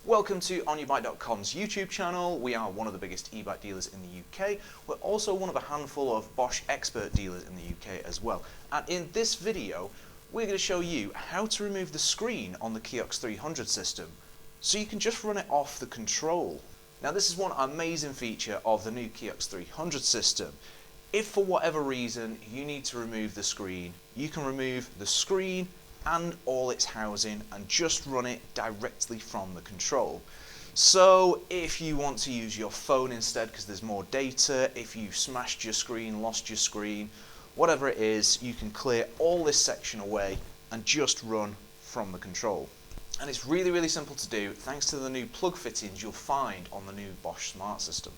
Welcome to OnYourBike.com's YouTube channel. We are one of the biggest e-bike dealers in the UK. We're also one of a handful of Bosch expert dealers in the UK as well. And in this video, we're going to show you how to remove the screen on the Kiox 300 system so you can just run it off the control. Now this is one amazing feature of the new Kiox 300 system. If for whatever reason you need to remove the screen, you can remove the screen and all its housing and just run it directly from the control. So if you want to use your phone instead because there's more data, if you smashed your screen, lost your screen, whatever it is, you can clear all this section away and just run from the control. And it's really, really simple to do thanks to the new plug fittings you'll find on the new Bosch Smart System.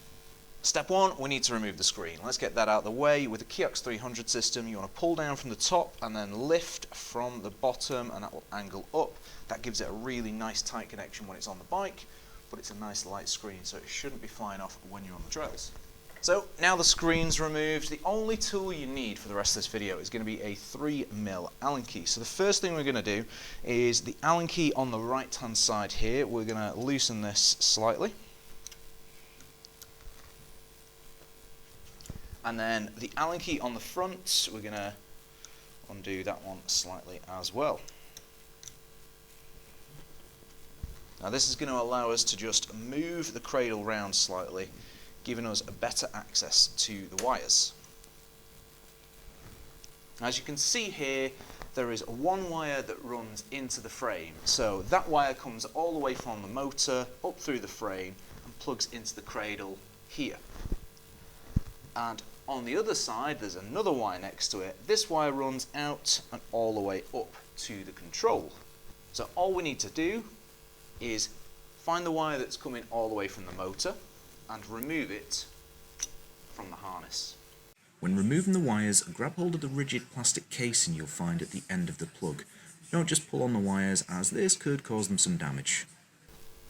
Step one, we need to remove the screen. Let's get that out of the way. With the Kiox 300 system, you want to pull down from the top and then lift from the bottom, and that will angle up. That gives it a really nice tight connection when it's on the bike, but it's a nice light screen, so it shouldn't be flying off when you're on the trails. So now the screen's removed, the only tool you need for the rest of this video is going to be a 3mm Allen key. So the first thing we're going to do is the Allen key on the right hand side here. We're going to loosen this slightly. And then the Allen key on the front, we're going to undo that one slightly as well. Now this is going to allow us to just move the cradle round slightly, giving us a better access to the wires. As you can see here, there is one wire that runs into the frame. So that wire comes all the way from the motor up through the frame and plugs into the cradle here. And on the other side, there's another wire next to it. This wire runs out and all the way up to the control. So all we need to do is find the wire that's coming all the way from the motor and remove it from the harness. When removing the wires, grab hold of the rigid plastic casing you'll find at the end of the plug. Don't just pull on the wires, as this could cause them some damage.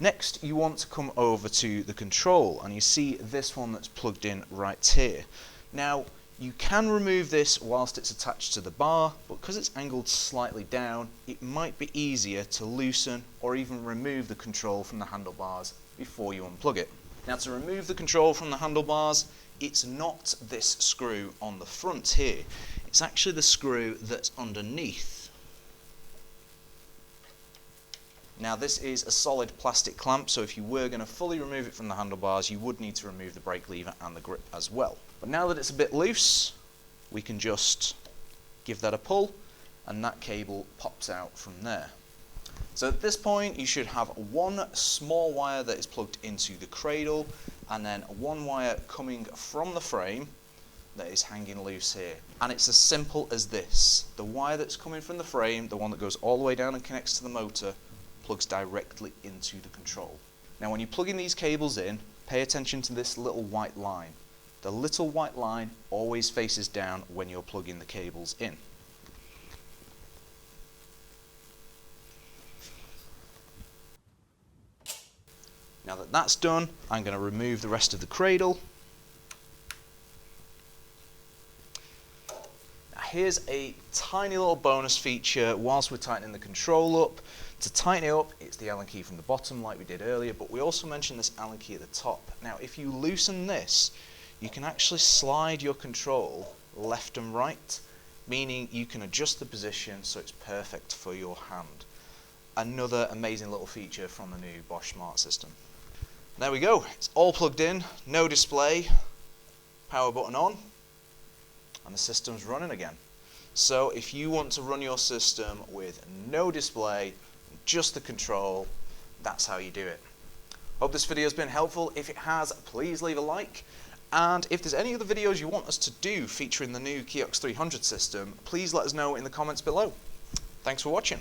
Next, you want to come over to the control, and you see this one that's plugged in right here. Now, you can remove this whilst it's attached to the bar, but because it's angled slightly down, it might be easier to loosen or even remove the control from the handlebars before you unplug it. Now, to remove the control from the handlebars, it's not this screw on the front here. It's actually the screw that's underneath. Now this is a solid plastic clamp, so if you were going to fully remove it from the handlebars, you would need to remove the brake lever and the grip as well. But now that it's a bit loose, we can just give that a pull, and that cable pops out from there. So at this point, you should have one small wire that is plugged into the cradle, and then one wire coming from the frame that is hanging loose here. And it's as simple as this. The wire that's coming from the frame, the one that goes all the way down and connects to the motor, plugs directly into the control. Now when you're plugging these cables in, pay attention to this little white line. The little white line always faces down when you're plugging the cables in. Now that that's done, I'm going to remove the rest of the cradle. Now here's a tiny little bonus feature whilst we're tightening the control up. To tighten it up, it's the Allen key from the bottom like we did earlier, but we also mentioned this Allen key at the top. Now if you loosen this, you can actually slide your control left and right, meaning you can adjust the position so it's perfect for your hand. Another amazing little feature from the new Bosch Smart System. There we go, it's all plugged in, no display, power button on, and the system's running again. So if you want to run your system with no display, just the control, that's how you do it. Hope this video has been helpful. If it has, please leave a like. And if there's any other videos you want us to do featuring the new Kiox 300 system, please let us know in the comments below. Thanks for watching.